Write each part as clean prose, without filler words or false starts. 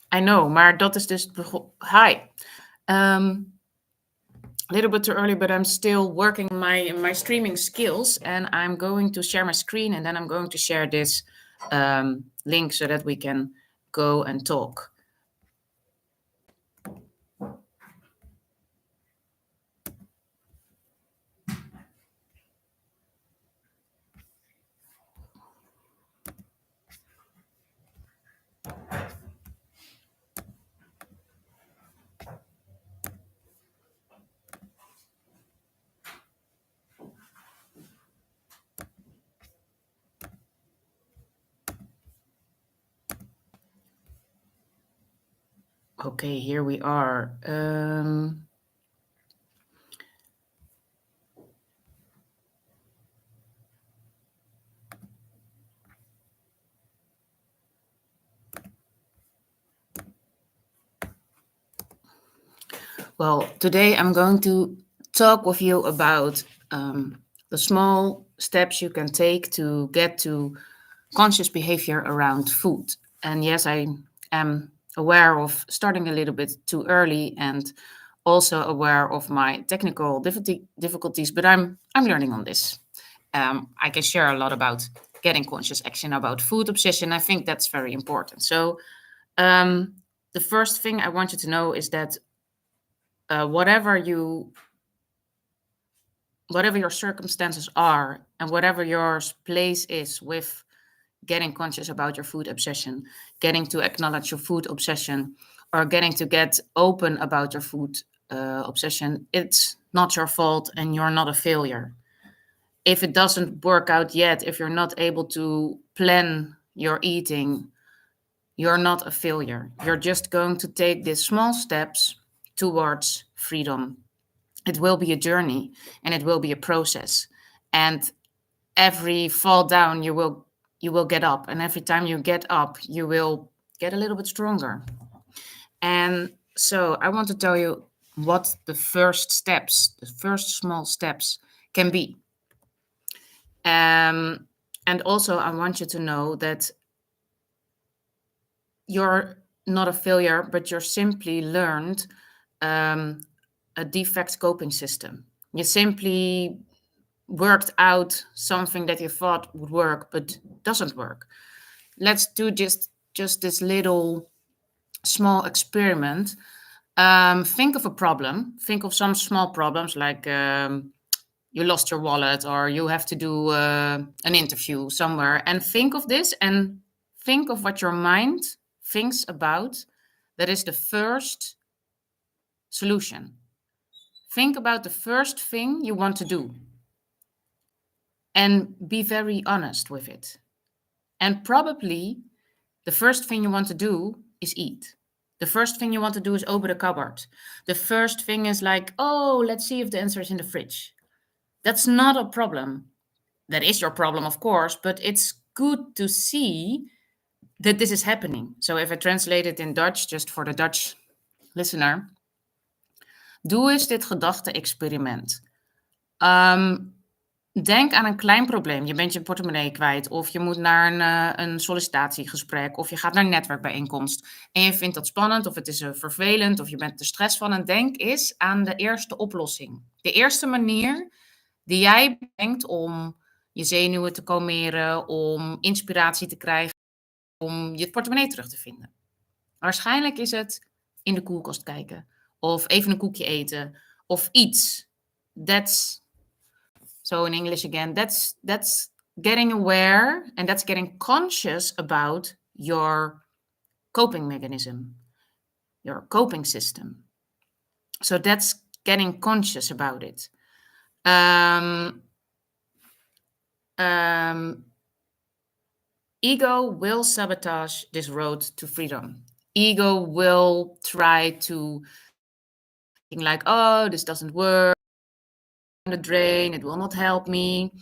I know, maar dat is dus... Hi. A little bit too early, but I'm still working my streaming skills, and I'm going to share my screen, and then I'm going to share this link so that we can go and talk. Okay, here we are. Well, today I'm going to talk with you about the small steps you can take to get to conscious behavior around food. And yes, I am aware of starting a little bit too early and also aware of my technical difficulties, but I'm learning on this. I can share a lot about getting conscious action about food obsession. I think that's very important. So the first thing I want you to know is that whatever your circumstances are and whatever your place is with getting conscious about your food obsession, getting to acknowledge your food obsession, or getting to get open about your food obsession, it's not your fault and you're not a failure. If it doesn't work out yet, if you're not able to plan your eating, you're not a failure. You're just going to take these small steps towards freedom. It will be a journey and it will be a process. And every fall down, you will get up. And every time you get up, you will get a little bit stronger. And so I want to tell you what the first small steps can be. And also I want you to know that you're not a failure, but you're simply learned a defect coping system. You simply worked out something that you thought would work, but doesn't work. Let's do just this little small experiment. Think of a problem. Think of some small problems like you lost your wallet or you have to do an interview somewhere. And think of this and think of what your mind thinks about. That is the first solution. Think about the first thing you want to do. And be very honest with it. And probably the first thing you want to do is eat. The first thing you want to do is open the cupboard. The first thing is like, oh, let's see if the answer is in the fridge. That's not a problem. That is your problem, of course, but it's good to see that this is happening. So if I translate it in Dutch, just for the Dutch listener, doe eens dit gedachte-experiment. Denk aan een klein probleem. Je bent je portemonnee kwijt of je moet naar een sollicitatiegesprek of je gaat naar een netwerkbijeenkomst en je vindt dat spannend of het is vervelend of je bent er stress van. En denk eens aan de eerste oplossing. De eerste manier die jij bedenkt om je zenuwen te kalmeren, om inspiratie te krijgen, om je portemonnee terug te vinden. Waarschijnlijk is het in de koelkast kijken of even een koekje eten of iets. So in English again, that's getting aware and that's getting conscious about your coping mechanism, your coping system. So that's getting conscious about it. Ego will sabotage this road to freedom. Ego will try to think like, oh, this doesn't work. The drain, it will not help me.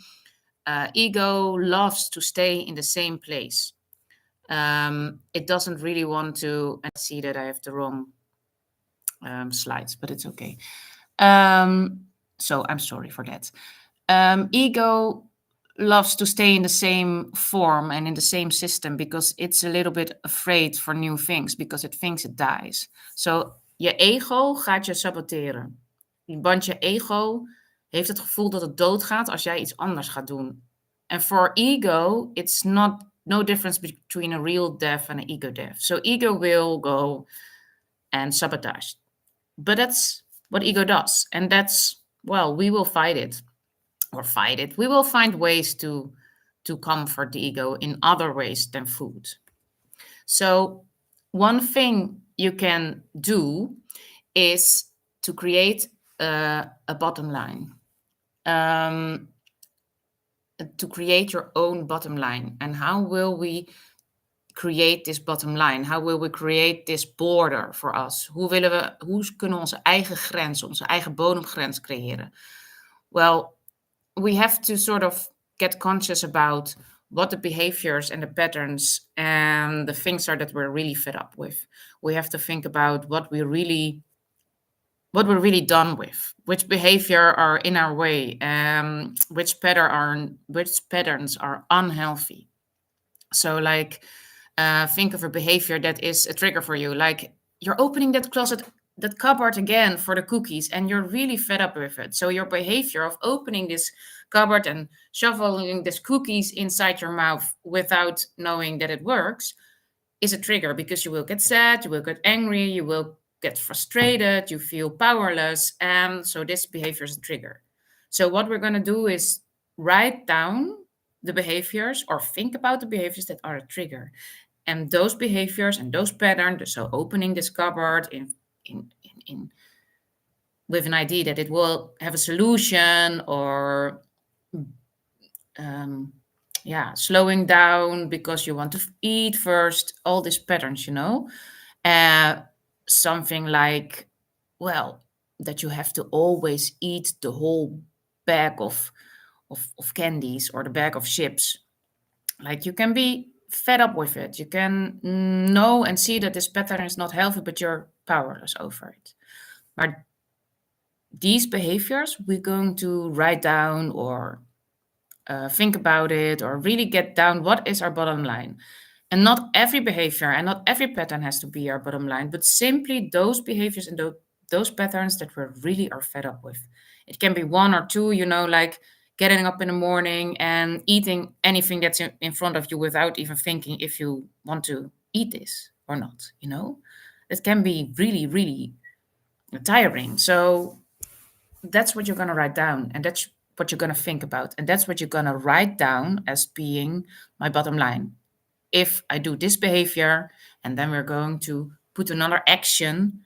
Ego loves to stay in the same place. It doesn't really want to. I see that I have the wrong slides, but it's okay. So I'm sorry for that. Ego loves to stay in the same form and in the same system because it's a little bit afraid for new things because it thinks it dies. So je ego gaat je saboteren. Want je ego heeft het gevoel dat het doodgaat als jij iets anders gaat doen. And for ego, it's no difference between a real death and an ego death. So ego will go and sabotage. But that's what ego does. And that's, well, we will fight it. We will find ways to comfort the ego in other ways than food. So one thing you can do is to create a bottom line, to create your own bottom line. And how will we create this bottom line? How will we create this border for us? Hoe kunnen we onze eigen grens, onze eigen bodemgrens creëren? Well, we have to sort of get conscious about what the behaviors and the patterns and the things are that we're really fed up with. We have to think about what we're really done with, which behavior are in our way, which patterns are unhealthy. So like think of a behavior that is a trigger for you, like you're opening that cupboard again for the cookies and you're really fed up with it. So your behavior of opening this cupboard and shoveling these cookies inside your mouth without knowing that it works is a trigger, because you will get sad, you will get angry, you will get frustrated, you feel powerless, and so this behavior is a trigger. So what we're going to do is write down the behaviors or think about the behaviors that are a trigger. And those behaviors and those patterns, so opening this cupboard in with an idea that it will have a solution, or slowing down because you want to eat first, all these patterns, something like, well, that you have to always eat the whole bag of candies or the bag of chips. Like, you can be fed up with it. You can know and see that this pattern is not healthy, but you're powerless over it. But these behaviors, we're going to write down or think about it, or really get down what is our bottom line. And not every behavior and not every pattern has to be our bottom line, but simply those behaviors and those patterns that we really are fed up with. It can be one or two, like getting up in the morning and eating anything that's in front of you without even thinking if you want to eat this or not. It can be really, really tiring. So that's what you're going to write down, and that's what you're going to think about, and that's what you're going to write down as being my bottom line. If I do this behavior, and then we're going to put another action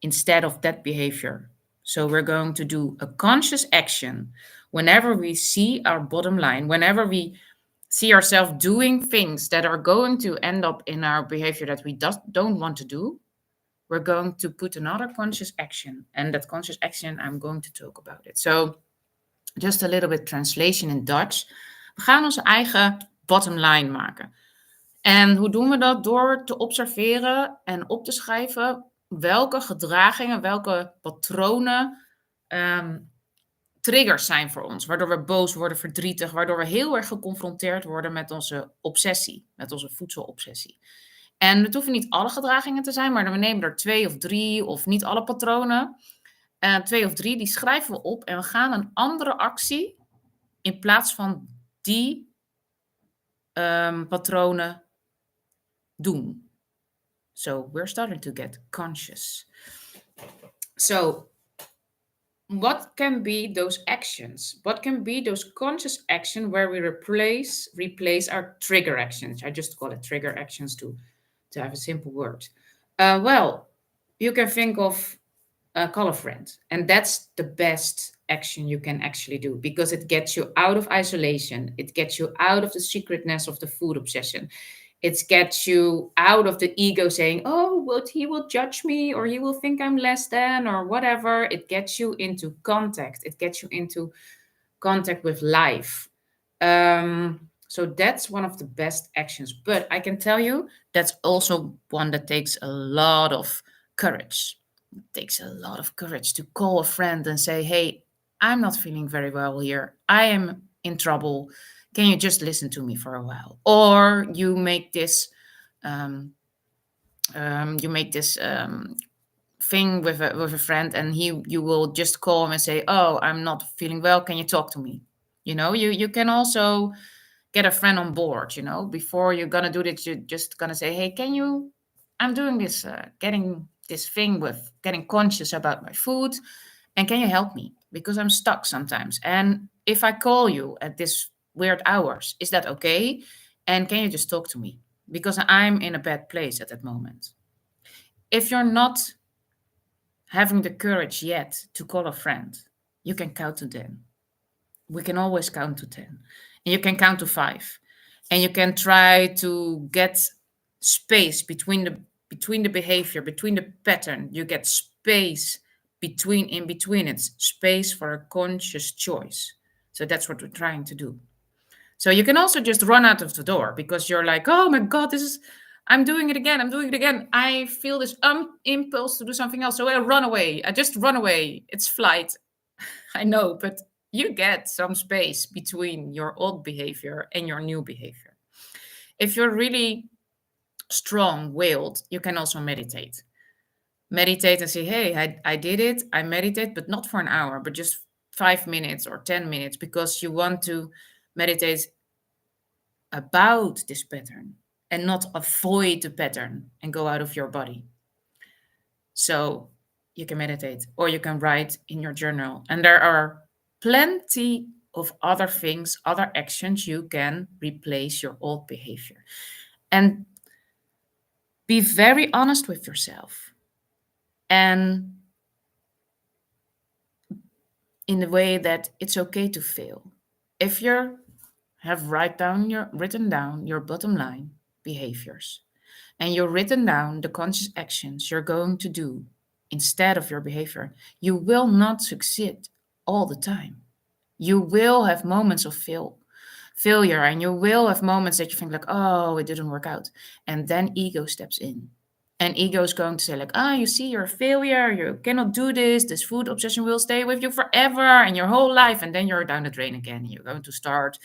instead of that behavior. So we're going to do a conscious action whenever we see our bottom line, whenever we see ourselves doing things that are going to end up in our behavior that we don't want to do. We're going to put another conscious action. And that conscious action, I'm going to talk about it. So just a little bit translation in Dutch. We gaan onze eigen bottom line maken. En hoe doen we dat? Door te observeren en op te schrijven welke gedragingen, welke patronen triggers zijn voor ons. Waardoor we boos worden, verdrietig, waardoor we heel erg geconfronteerd worden met onze obsessie, met onze voedselobsessie. En het hoeven niet alle gedragingen te zijn, maar we nemen er 2 of 3, of niet alle patronen. 2 of 3, die schrijven we op en we gaan een andere actie in plaats van die patronen doen. So we're starting to get conscious. So what can be those actions? What can be those conscious actions where we replace our trigger actions? I just call it trigger actions to have a simple word. Well, you can think of call a friend, and that's the best action you can actually do, because it gets you out of isolation. It gets you out of the secretness of the food obsession. It gets you out of the ego saying, oh, well, he will judge me, or he will think I'm less than, or whatever. It gets you into contact. It gets you into contact with life. So that's one of the best actions. But I can tell you, that's also one that takes a lot of courage. It takes a lot of courage to call a friend and say, hey, I'm not feeling very well here. I am in trouble. Can you just listen to me for a while? Or you make this um, thing with a friend, and you will just call him and say, "Oh, I'm not feeling well. Can you talk to me?" You can also get a friend on board. Before you're gonna do this, you're just gonna say, "Hey, can you? I'm doing this, getting this thing with getting conscious about my food, and can you help me? Because I'm stuck sometimes. And if I call you at this weird hours, is that okay? And can you just talk to me? Because I'm in a bad place at that moment." If you're not having the courage yet to call a friend, you can count to 10. We can always count to 10. And you can count to 5. And you can try to get space between the behavior, between the pattern. You get space in between. It's space for a conscious choice. So that's what we're trying to do. So you can also just run out of the door because you're like, "Oh my God, I'm doing it again. I'm doing it again. I feel this impulse to do something else. So I run away. I just run away. It's flight." I know, but you get some space between your old behavior and your new behavior. If you're really strong-willed, you can also meditate. Meditate and say, "Hey, I did it. I meditate, but not for an hour, but just 5 minutes or 10 minutes," because you want to meditate about this pattern and not avoid the pattern and go out of your body. So you can meditate or you can write in your journal. And there are plenty of other things, other actions you can replace your old behavior. And be very honest with yourself. And in the way that it's okay to fail. If you have written down your bottom line behaviors, and you've written down the conscious actions you're going to do instead of your behavior, you will not succeed all the time. You will have moments of failure, and you will have moments that you think like, "Oh, it didn't work out." And then ego steps in. And ego is going to say like, "You see, you're a failure. You cannot do this. This food obsession will stay with you forever and your whole life." And then you're down the drain again. You're going to start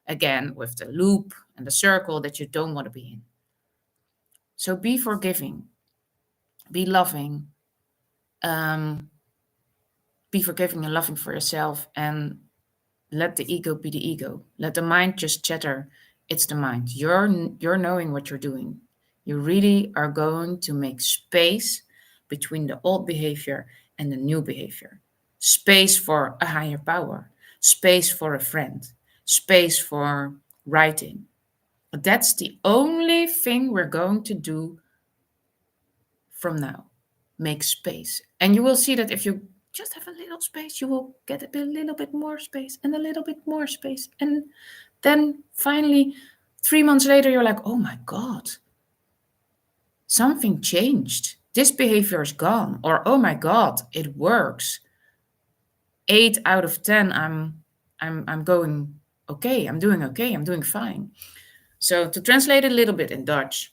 again with the loop and the circle that you don't want to be in. So be forgiving, be loving, um, be forgiving and loving for yourself, and let the ego be the ego. Let the mind just chatter. It's the mind. You're knowing what you're doing. You really are going to make space between the old behavior and the new behavior. Space for a higher power. Space for a friend. Space for writing. But that's the only thing we're going to do from now. Make space. And you will see that if you just have a little space, you will get a little bit more space and a little bit more space. And then finally, 3 months later, you're like, "Oh my God, something changed. This behavior is gone." Or, "Oh my God, it works. 8 out of 10, I'm going okay. I'm doing okay. I'm doing fine." So to translate it a little bit in Dutch,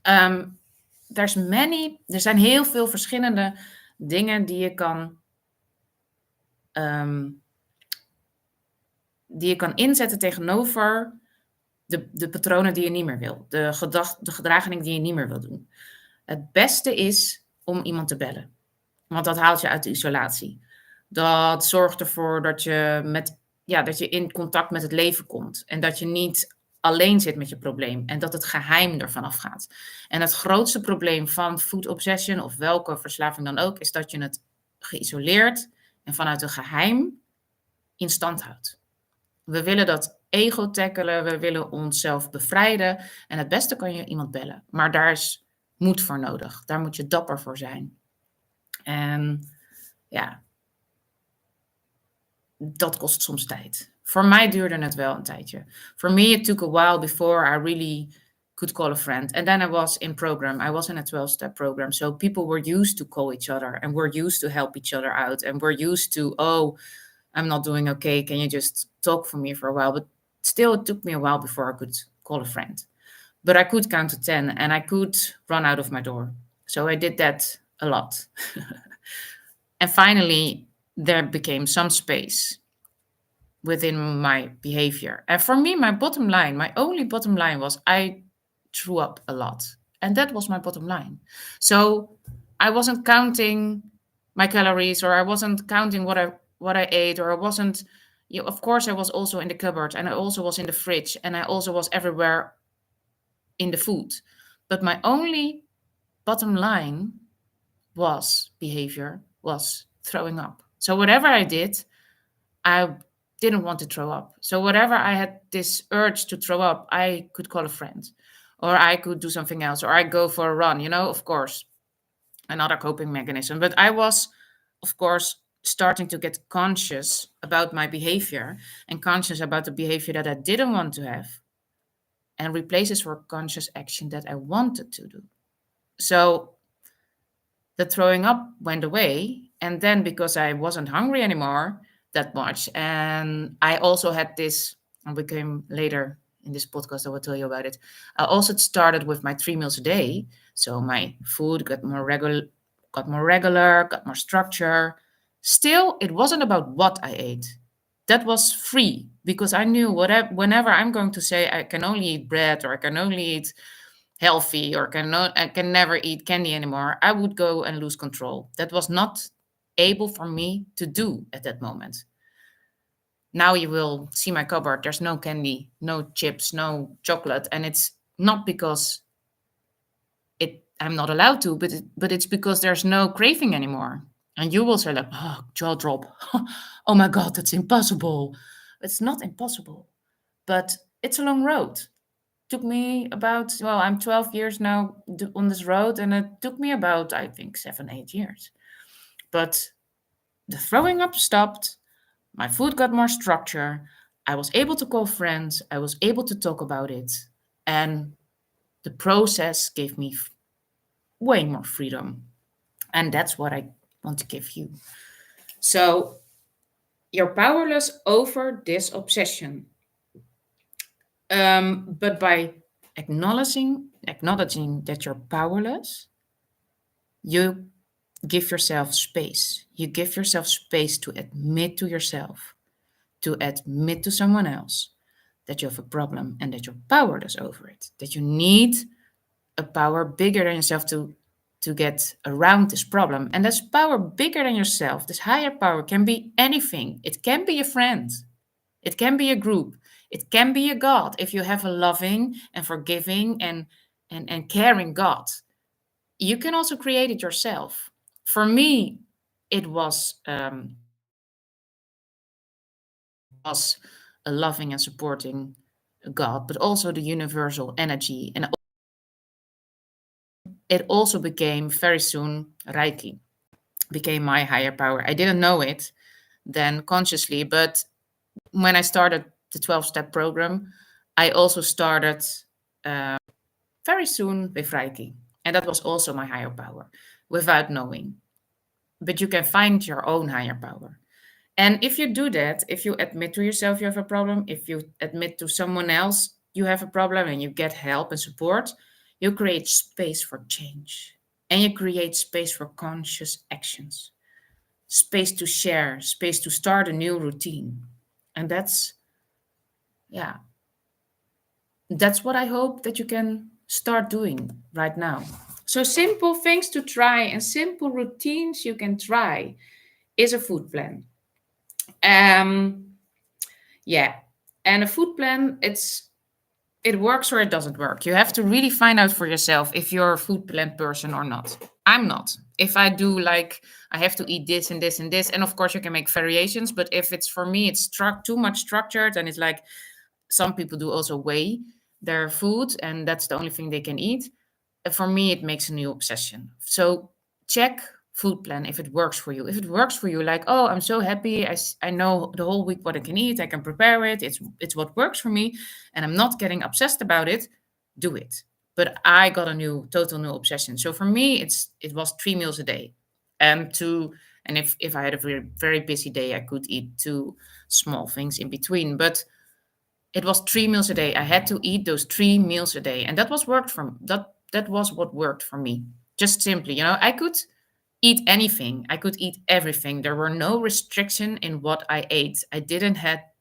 um, er zijn heel veel verschillende dingen ehm, die je kan inzetten tegenover de patronen die je niet meer wil. De gedragingen die je niet meer wil doen. Het beste is om iemand te bellen. Want dat haalt je uit de isolatie. Dat zorgt ervoor dat je in contact met het leven komt. En dat je niet alleen zit met je probleem. En dat het geheim ervan afgaat. En het grootste probleem van food obsession, of welke verslaving dan ook, is dat je het geïsoleerd en vanuit een geheim in stand houdt. We willen dat ego tackelen, we willen onszelf bevrijden. En het beste kan je iemand bellen. Maar daar is moed voor nodig. Daar moet je dapper voor zijn. En ja, dat kost soms tijd. Voor mij duurde het wel een tijdje. For me, it took a while before I really could call a friend. And then I was in program. I was in a 12-step program. So people were used to call each other. And we're used to help each other out. And we're used to, "Oh, I'm not doing okay. Can you just talk for me for a while?" But still, it took me a while before I could call a friend. But I could count to 10 and I could run out of my door. So I did that a lot. And finally, there became some space within my behavior. And for me, my bottom line, my only bottom line was I threw up a lot. And that was my bottom line. So I wasn't counting my calories, or I wasn't counting what I ate, or I wasn't, of course I was also in the cupboard, and I also was in the fridge, and I also was everywhere in the food. But my only bottom line was behavior, was throwing up. So whatever I did, I didn't want to throw up. So whatever I had this urge to throw up, I could call a friend, or I could do something else, or I go for a run, of course, another coping mechanism. But I was, of course, starting to get conscious about my behavior, and conscious about the behavior that I didn't want to have, and replaces for conscious action that I wanted to do. So the throwing up went away. And then, because I wasn't hungry anymore that much, and I also had this, and we came later in this podcast, I will tell you about it. I also started with my 3 meals a day. So my food got more regular, got more structure. Still, it wasn't about what I ate. That was free, because I knew whenever I'm going to say I can only eat bread, or I can only eat healthy, or I can never eat candy anymore, I would go and lose control. That was not able for me to do at that moment. Now you will see my cupboard. There's no candy, no chips, no chocolate, and it's not because I'm not allowed to, but it's because there's no craving anymore. And you will say like, oh, jaw drop. Oh my God, that's impossible. It's not impossible, but it's a long road. Took me about, well, I'm 12 years now on this road, and it took me about, I think, 7, 8 years. But the throwing up stopped. My food got more structure. I was able to call friends. I was able to talk about it. And the process gave me way more freedom. And that's what I want to give you. So you're powerless over this obsession. But by acknowledging that you're powerless, you give yourself space. You give yourself space to admit to yourself, to admit to someone else that you have a problem and that you're powerless over it, that you need a power bigger than yourself to get around this problem. And this power bigger than yourself, this higher power, can be anything. It can be a friend, it can be a group, it can be a God, if you have a loving and forgiving and caring God. You can also create it yourself. For me, it was was a loving and supporting God, but also the universal energy. And it also became very soon Reiki, became my higher power. I didn't know it then consciously, but when I started the 12-step program, I also started very soon with Reiki. And that was also my higher power without knowing. But you can find your own higher power. And if you do that, if you admit to yourself you have a problem, if you admit to someone else you have a problem and you get help and support, you create space for change. And you create space for conscious actions, space to share, space to start a new routine. And yeah, that's what I hope that you can start doing right now. So, simple things to try and simple routines you can try is a food plan. Um, yeah, and a food plan, it works or it doesn't work. You have to really find out for yourself if you're a food plan person or not. I'm not. If I do, like, I have to eat this and this and this, and of course you can make variations, but if it's for me, it's too much structured, and it's like some people do also weigh their food, and that's the only thing they can eat. For me, it makes a new obsession. So check food plan if it works for you. If it works for you, like, oh, I'm so happy, I know the whole week what I can eat, I can prepare it, it's what works for me, and I'm not getting obsessed about it, do it. But I got a total new obsession. So for me, it was 3 meals a day, and if I had a very very busy day, I could eat two small things in between. But it was 3 meals a day. I had to eat those 3 meals a day, and that was what worked for me. Just simply, I could eat anything. I could eat everything. There were no restriction in what I ate. I didn't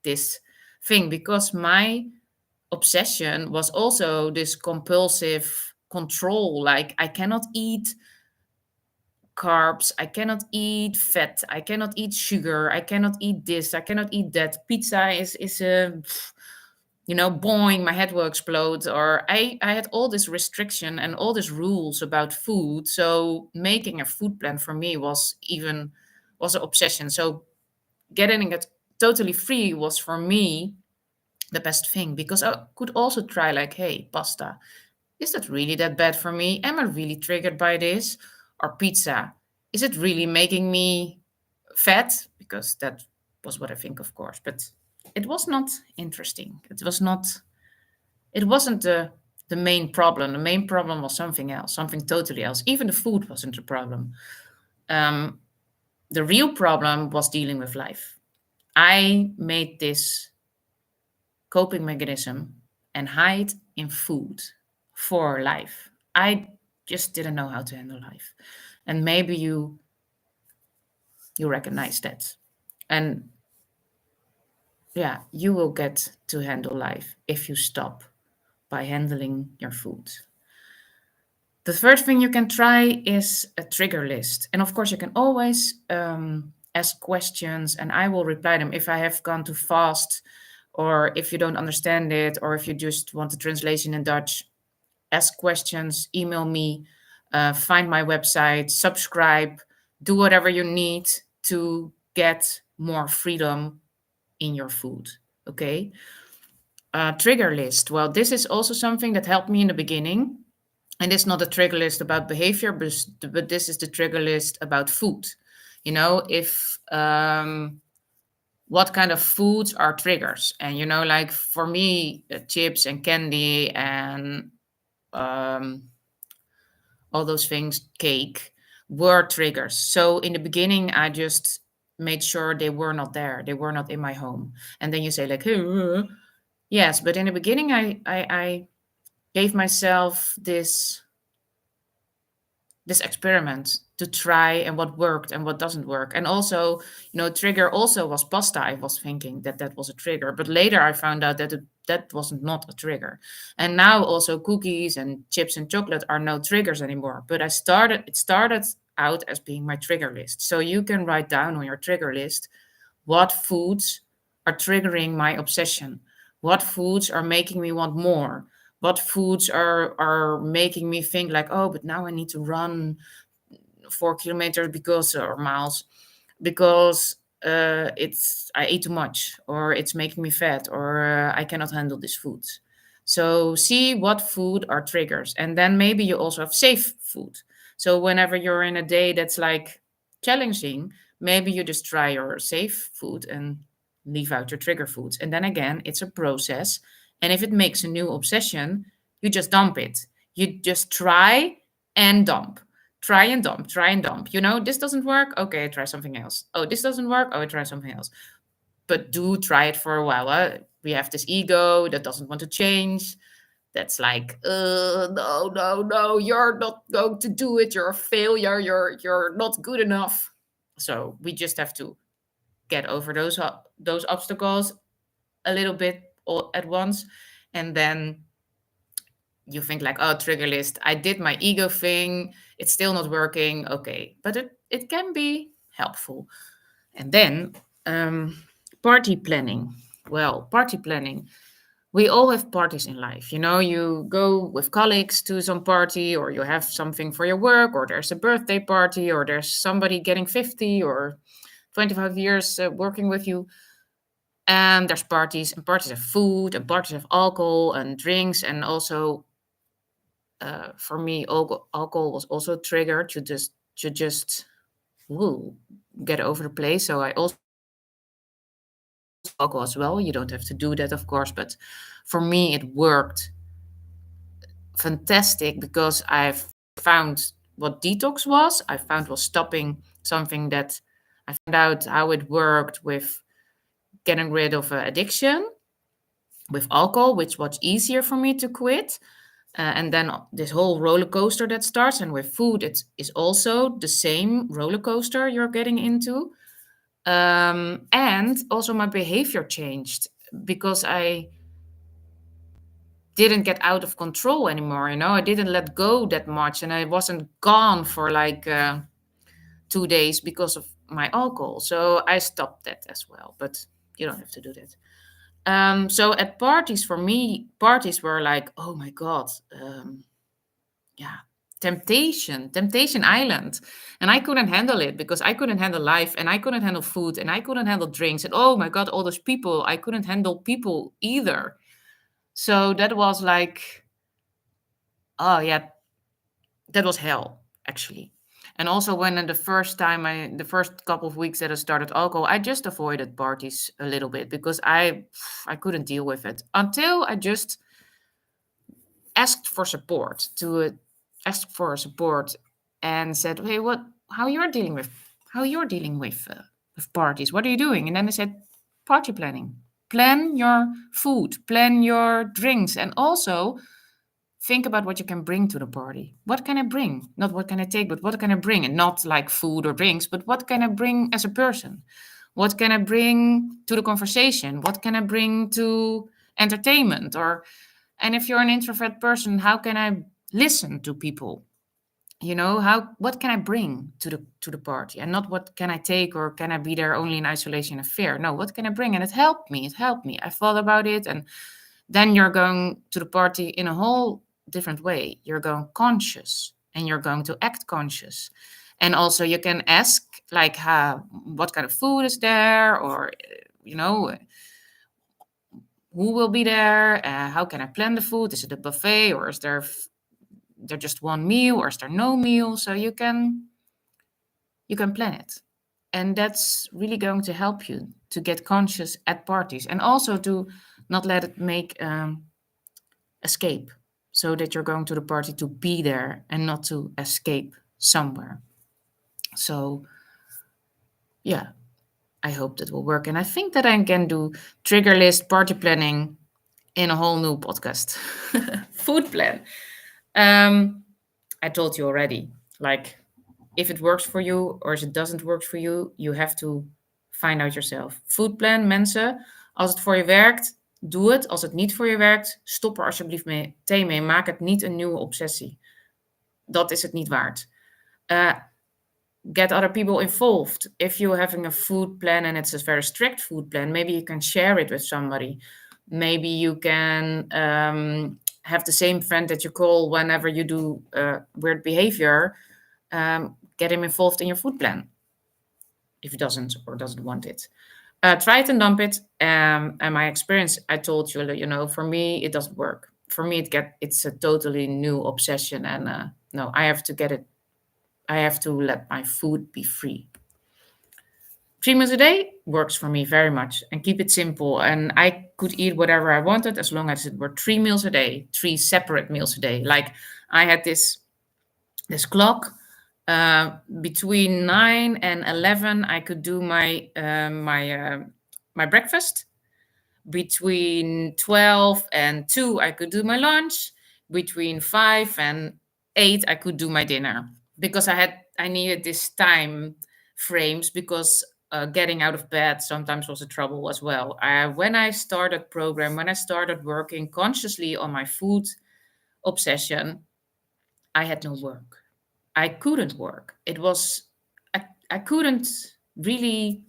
this thing, because my obsession was also this compulsive control. Like, I cannot eat carbs, I cannot eat fat, I cannot eat sugar, I cannot eat this, I cannot eat that. Pizza is a, boing, my head will explode. Or I had all this restriction and all these rules about food. So making a food plan for me was an obsession. So getting it totally free was for me the best thing, because I could also try, like, hey, pasta, is that really that bad for me? Am I really triggered by this? Or pizza, is it really making me fat? Because that was what I think, of course. But it was not interesting. It wasn't the main problem. The main problem was something else, something totally else. Even the food wasn't the problem. Um, the real problem was dealing with life. I made this coping mechanism and hide in food for life. I just didn't know how to handle life. And maybe you recognize that. And yeah, you will get to handle life if you stop by handling your food. The first thing you can try is a trigger list. And of course, you can always ask questions and I will reply them if I have gone too fast, or if you don't understand it, or if you just want the translation in Dutch. Ask questions, email me, find my website, subscribe, do whatever you need to get more freedom in your food. Okay. Trigger list. Well, this is also something that helped me in the beginning. And it's not a trigger list about behavior, but this is the trigger list about food. If what kind of foods are triggers. And, like for me, chips and candy and um, all those things, cake, were triggers. So in the beginning, I just made sure they were not there. They were not in my home. And then you say like, hey, yes, but in the beginning, I gave myself this experiment to try, and what worked and what doesn't work. And also, trigger also was pasta. I was thinking that was a trigger, but later I found out that was not a trigger. And now also cookies and chips and chocolate are no triggers anymore. But it started out as being my trigger list. So you can write down on your trigger list what foods are triggering my obsession, what foods are making me want more, what foods are making me think like, oh, but now I need to run 4 kilometers or miles, because it's I ate too much, or it's making me fat, or I cannot handle this food. So see what food are triggers, and then maybe you also have safe food. So whenever you're in a day that's like challenging, maybe you just try your safe food and leave out your trigger foods. And then again, it's a process. And if it makes a new obsession, you just dump it. You just try and dump. Try and dump, try and dump. This doesn't work. Okay, try something else. Oh, this doesn't work. Oh, try something else. But do try it for a while. We have this ego that doesn't want to change. That's like, no, no, no, you're not going to do it. You're a failure. You're not good enough. So we just have to get over those obstacles a little bit all at once, and then you think like, oh, trigger list, I did my ego thing, it's still not working. Okay, but it can be helpful. And then party planning. Well, party planning, we all have parties in life. You go with colleagues to some party, or you have something for your work, or there's a birthday party, or there's somebody getting 50 or 25 years working with you. And there's parties, and parties of food, and parties of alcohol and drinks. And also, for me, alcohol was also triggered to just woo, get over the place. So I also alcohol as well. You don't have to do that, of course, but for me, it worked fantastic, because I've found what detox was. I found was stopping something that I found out how it worked with getting rid of addiction with alcohol, which was easier for me to quit. And then this whole roller coaster that starts, and with food, it is also the same roller coaster you're getting into. And also my behavior changed because I didn't get out of control anymore. I didn't let go that much, and I wasn't gone for like 2 days because of my alcohol. So I stopped that as well. But you don't have to do that. So at parties, for me, parties were like, oh my God, yeah, temptation island. And I couldn't handle it because I couldn't handle life, and I couldn't handle food, and I couldn't handle drinks. And oh my God, all those people, I couldn't handle people either. So that was like, oh yeah, that was hell actually. And also when the first couple of weeks that I started alcohol, I just avoided parties a little bit because I couldn't deal with it until I just asked for support to ask for support and said, hey, how you're dealing with with parties, what are you doing? And then they said, party planning. Plan your food, plan your drinks, and also think about what you can bring to the party. What can I bring? Not what can I take, but what can I bring? And not like food or drinks, but what can I bring as a person? What can I bring to the conversation? What can I bring to entertainment? And if you're an introvert person, how can I listen to people? What can I bring to the party? And not what can I take, or can I be there only in isolation and fear? No, what can I bring? And it helped me. I thought about it, and then you're going to the party in a whole different way. You're going conscious, and you're going to act conscious. And also you can ask like, what kind of food is there, or who will be there, how can I plan the food? Is it a buffet, or is there just one meal, or is there no meal? So you can plan it. And that's really going to help you to get conscious at parties, and also to not let it make escape, so that you're going to the party to be there and not to escape somewhere. So yeah, I hope that will work. And I think that I can do trigger list party planning in a whole new podcast. Food plan. I told you already, like, if it works for you or if it doesn't work for you, you have to find out yourself. Foodplan, mensen, als het voor je werkt, doe het. Als het niet voor je werkt, stop er alsjeblieft mee. Maak het niet een nieuwe obsessie. Dat is het niet waard. Get other people involved. If you're having a food plan and it's a very strict food plan, maybe you can share it with somebody. Maybe you can have the same friend that you call whenever you do weird behavior. Get him involved in your food plan if he doesn't want it. Try it and dump it. And my experience, I told you, for me, it doesn't work. For me, it's a totally new obsession. And no, I have to get it. I have to let my food be free. 3 meals a day works for me very much, and keep it simple. And I could eat whatever I wanted as long as it were 3 meals a day, 3 separate meals a day. Like I had this clock. Between 9 and 11, I could do my breakfast. Between 12 and 2, I could do my lunch. Between 5 and 8, I could do my dinner, because I needed this time frames, because getting out of bed sometimes was a trouble as well. When I started working consciously on my food obsession, I had no work. I couldn't work. I couldn't really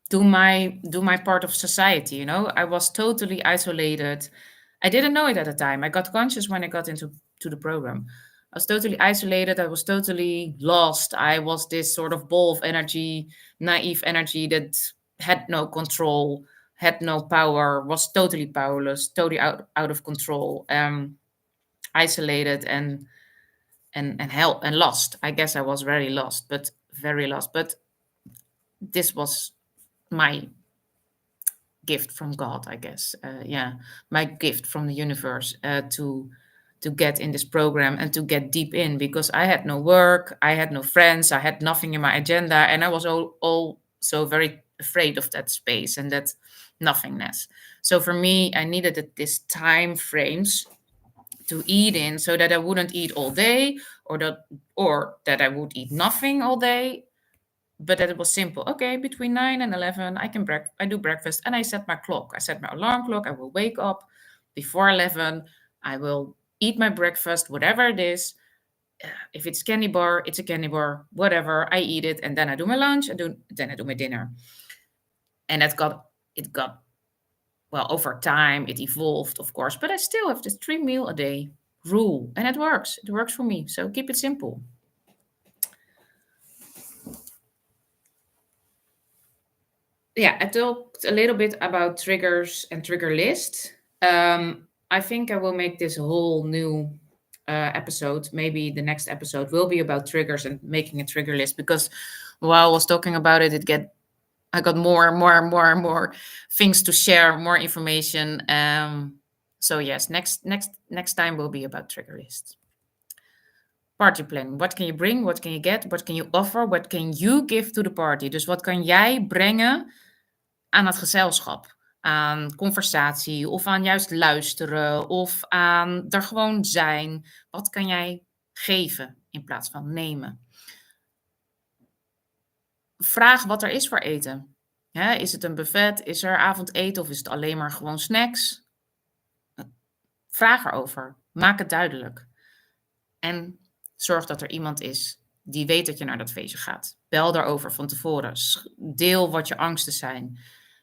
do my part of society. I was totally isolated. I didn't know it at the time. I got conscious when I got into the program. I was totally isolated. I was totally lost. I was this sort of ball of energy, naive energy that had no control, had no power, was totally powerless, totally out of control, isolated and lost. I guess I was very lost. But this was my gift from God, I guess. My gift from the universe, to get in this program and to get deep in, because I had no work, I had no friends, I had nothing in my agenda, and I was also very afraid of that space and that nothingness. So for me, I needed this time frames to eat in, so that I wouldn't eat all day, or that I would eat nothing all day. but that it was simple. Okay, between 9 and 11, I do breakfast, and I set my clock. I set my alarm clock. I will wake up before 11. I will eat my breakfast, whatever it is. If it's candy bar, it's a candy bar, whatever. I eat it, and then I do my lunch. Then I do my dinner, and it got well over time. It evolved, of course, but I still have this 3 meal a day rule, and it works. It works for me. So keep it simple. Yeah, I talked a little bit about triggers and trigger lists. I think I will make this a whole new episode. Maybe the next episode will be about triggers and making a trigger list, because while I was talking about it, I got more and more and more and more things to share, more information. So yes, next time will be about trigger lists. Party planning. What can you bring? What can you get? What can you offer? What can you give to the party? Dus wat kan jij brengen aan het gezelschap? Aan conversatie of aan juist luisteren of aan er gewoon zijn. Wat kan jij geven in plaats van nemen? Vraag wat er is voor eten. Hè, is het een buffet? Is er avondeten of is het alleen maar gewoon snacks? Vraag erover. Maak het duidelijk. En zorg dat er iemand is die weet dat je naar dat feestje gaat. Bel daarover van tevoren. Deel wat je angsten zijn.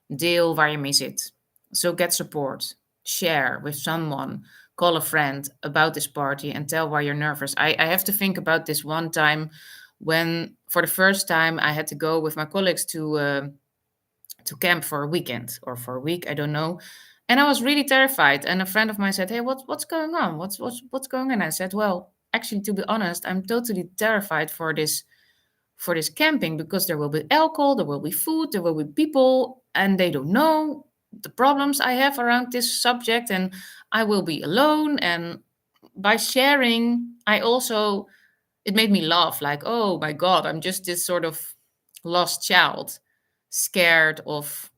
Deel waar je mee zit. So get support. Share with someone. Call a friend about this party and tell why you're nervous. I have to think about this one time when, for the first time, I had to go with my colleagues to camp for a weekend or for a week, I don't know. And I was really terrified. And a friend of mine said, "Hey, what's going on? What's going on?" I said, "Well, actually, to be honest, I'm totally terrified for this camping, because there will be alcohol, there will be food, there will be people, and they don't know the problems I have around this subject, and I will be alone." And by sharing, it made me laugh, like, oh my God, I'm just this sort of lost child, scared of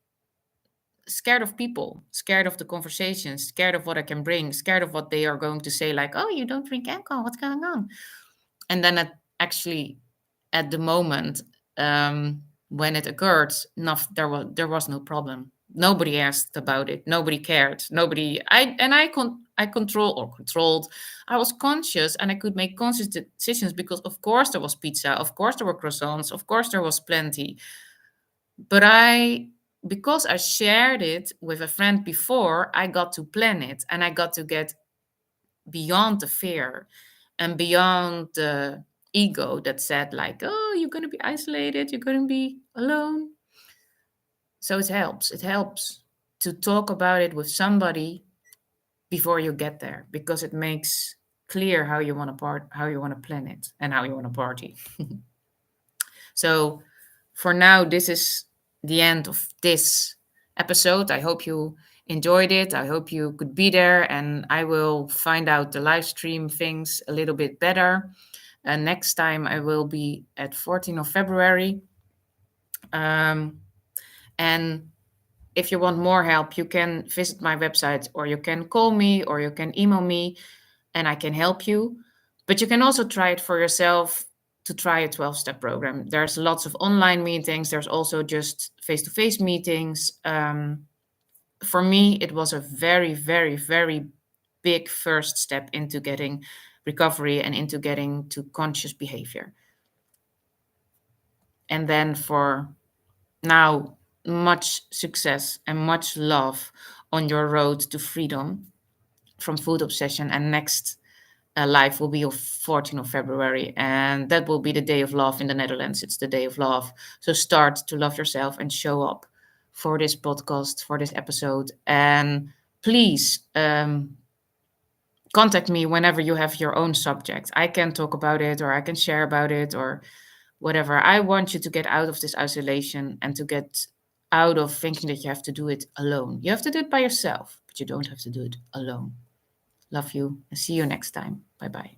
people, scared of the conversation, scared of what I can bring, scared of what they are going to say, like, "Oh, you don't drink alcohol, what's going on?" And then actually, at the moment, when it occurred, there was no problem. Nobody asked about it. Nobody cared. I controlled. I was conscious, and I could make conscious decisions, because of course there was pizza, of course there were croissants, of course there was plenty. But because I shared it with a friend before, I got to plan it, and I got to get beyond the fear and beyond the ego that said, like, "Oh, you're going to be isolated, you're going to be alone." So it helps to talk about it with somebody before you get there, because it makes clear how you want to plan it and how you want to party. So for now, this is the end of this episode. I hope you enjoyed it. I hope you could be there, and I will find out the live stream things a little bit better. Next time I will be at 14th of February. And if you want more help, you can visit my website, or you can call me, or you can email me, and I can help you. But you can also try it for yourself, to try a 12-step program. There's lots of online meetings. There's also just face-to-face meetings. For me, it was a very, very, very big first step into getting recovery and into getting to conscious behavior. And then for now, much success and much love on your road to freedom from food obsession. And next live will be on 14th of February, and that will be the Day of Love in the Netherlands. It's the Day of Love. So start to love yourself and show up for this podcast, for this episode. And please contact me whenever you have your own subject. I can talk about it, or I can share about it, or whatever. I want you to get out of this isolation and to get out of thinking that you have to do it alone. You have to do it by yourself, but you don't have to do it alone. Love you, and see you next time. Bye-bye.